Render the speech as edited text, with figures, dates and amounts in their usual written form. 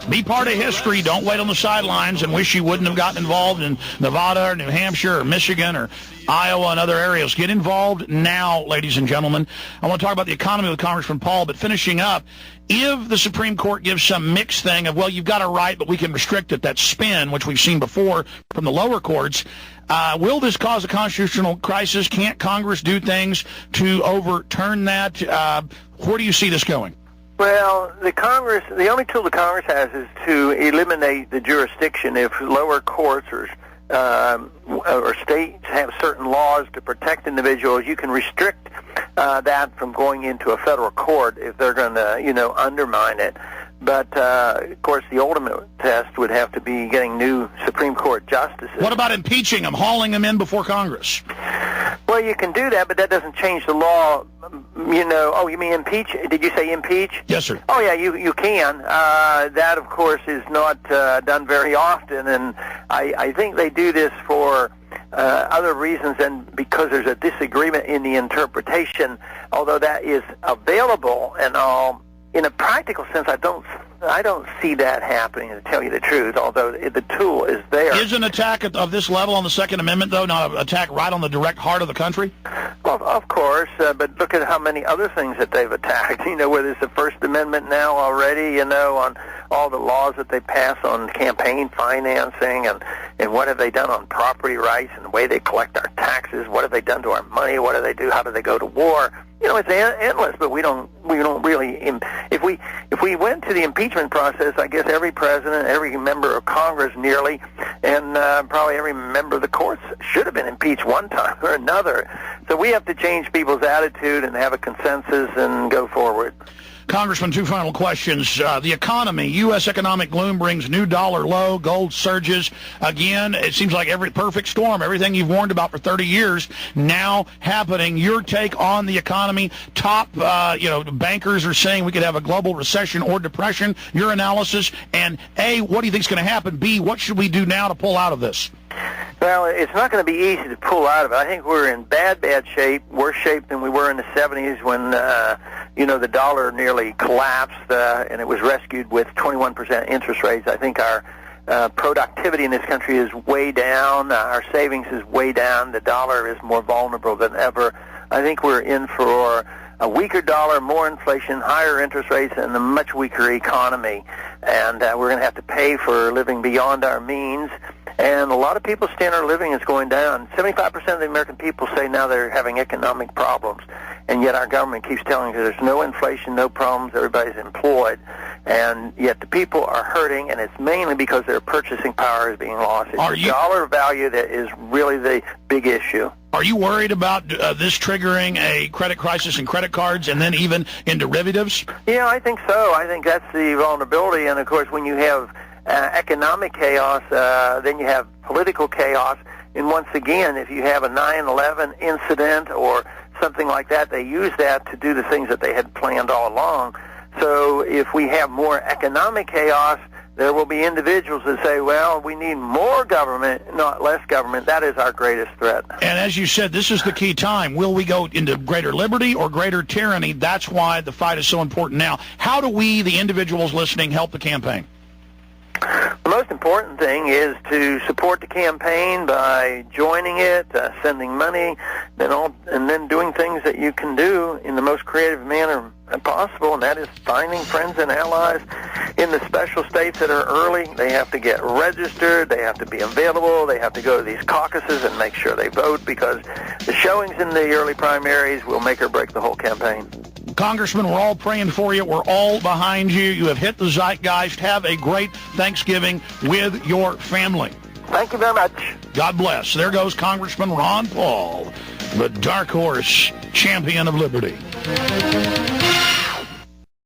Be part of history. Don't wait on the sidelines and wish you wouldn't have gotten involved in Nevada or New Hampshire or Michigan or Iowa and other areas. Get involved now, ladies and gentlemen. I want to talk about the economy with Congressman Paul, but finishing up, if the Supreme Court gives some mixed thing of, well, you've got a right, but we can restrict it, that spin, which we've seen before from the lower courts, will this cause a constitutional crisis? Can't Congress do things to overturn that? Where do you see this going? Well, the only tool the Congress has is to eliminate the jurisdiction if lower courts or states have certain laws to protect individuals. You can restrict that from going into a federal court if they're going to, undermine it. But, of course, the ultimate test would have to be getting new Supreme Court justices. What about impeaching them, hauling them in before Congress? Well, you can do that, but that doesn't change the law. Oh, you mean impeach? Did you say impeach? Yes, sir. Oh, yeah, you can. That, of course, is not done very often, and I think they do this for other reasons than because there's a disagreement in the interpretation, although that is available and all. In a practical sense, I don't see that happening, to tell you the truth, although the tool is there. Is an attack of this level on the Second Amendment, though, not an attack right on the direct heart of the country? Well, of course, but look at how many other things that they've attacked, whether it's the First Amendment now already, on all the laws that they pass on campaign financing, and what have they done on property rights and the way they collect our taxes, what have they done to our money, what do they do, how do they go to war? It's endless, but we don't really. If we went to the impeachment process, I guess every president, every member of Congress, nearly, and probably every member of the courts should have been impeached one time or another. So we have to change people's attitude and have a consensus and go forward. Congressman, two final questions. The economy, U.S. economic gloom brings new dollar low, gold surges. Again, it seems like every perfect storm, everything you've warned about for 30 years, now happening. Your take on the economy, top, bankers are saying we could have a global recession or depression. Your analysis, and A, what do you think is going to happen? B, what should we do now to pull out of this? Well, it's not going to be easy to pull out of it. I think we're in bad shape, worse shape than we were in the 70s when, the dollar nearly collapsed, and it was rescued with 21% interest rates. I think our productivity in this country is way down. Our savings is way down. The dollar is more vulnerable than ever. I think we're in for a weaker dollar, more inflation, higher interest rates, and a much weaker economy. And we're going to have to pay for living beyond our means. And a lot of people's standard of living is going down. 75% of the American people say now they're having economic problems. And yet our government keeps telling us there's no inflation, no problems, everybody's employed. And yet the people are hurting, and it's mainly because their purchasing power is being lost. It's the dollar value that is really the big issue. Are you worried about this triggering a credit crisis in credit cards and then even in derivatives? Yeah, I think so. I think that's the vulnerability. And, of course, when you have economic chaos, then you have political chaos. And once again, if you have a 9/11 incident or something like that, they use that to do the things that they had planned all along. So if we have more economic chaos, there will be individuals that say, well, we need more government, not less government. That is our greatest threat. And as you said, this is the key time. Will we go into greater liberty or greater tyranny? That's why the fight is so important now. How do we, the individuals listening, help the campaign? The most important thing is to support the campaign by joining it, sending money, and then doing things that you can do in the most creative manner possible, and that is finding friends and allies in the special states that are early. They have to get registered, they have to be available, they have to go to these caucuses and make sure they vote, because the showings in the early primaries will make or break the whole campaign. Congressman, we're all praying for you. We're all behind you. You have hit the zeitgeist. Have a great Thanksgiving with your family. Thank you very much. God bless. There goes Congressman Ron Paul, the dark horse champion of liberty.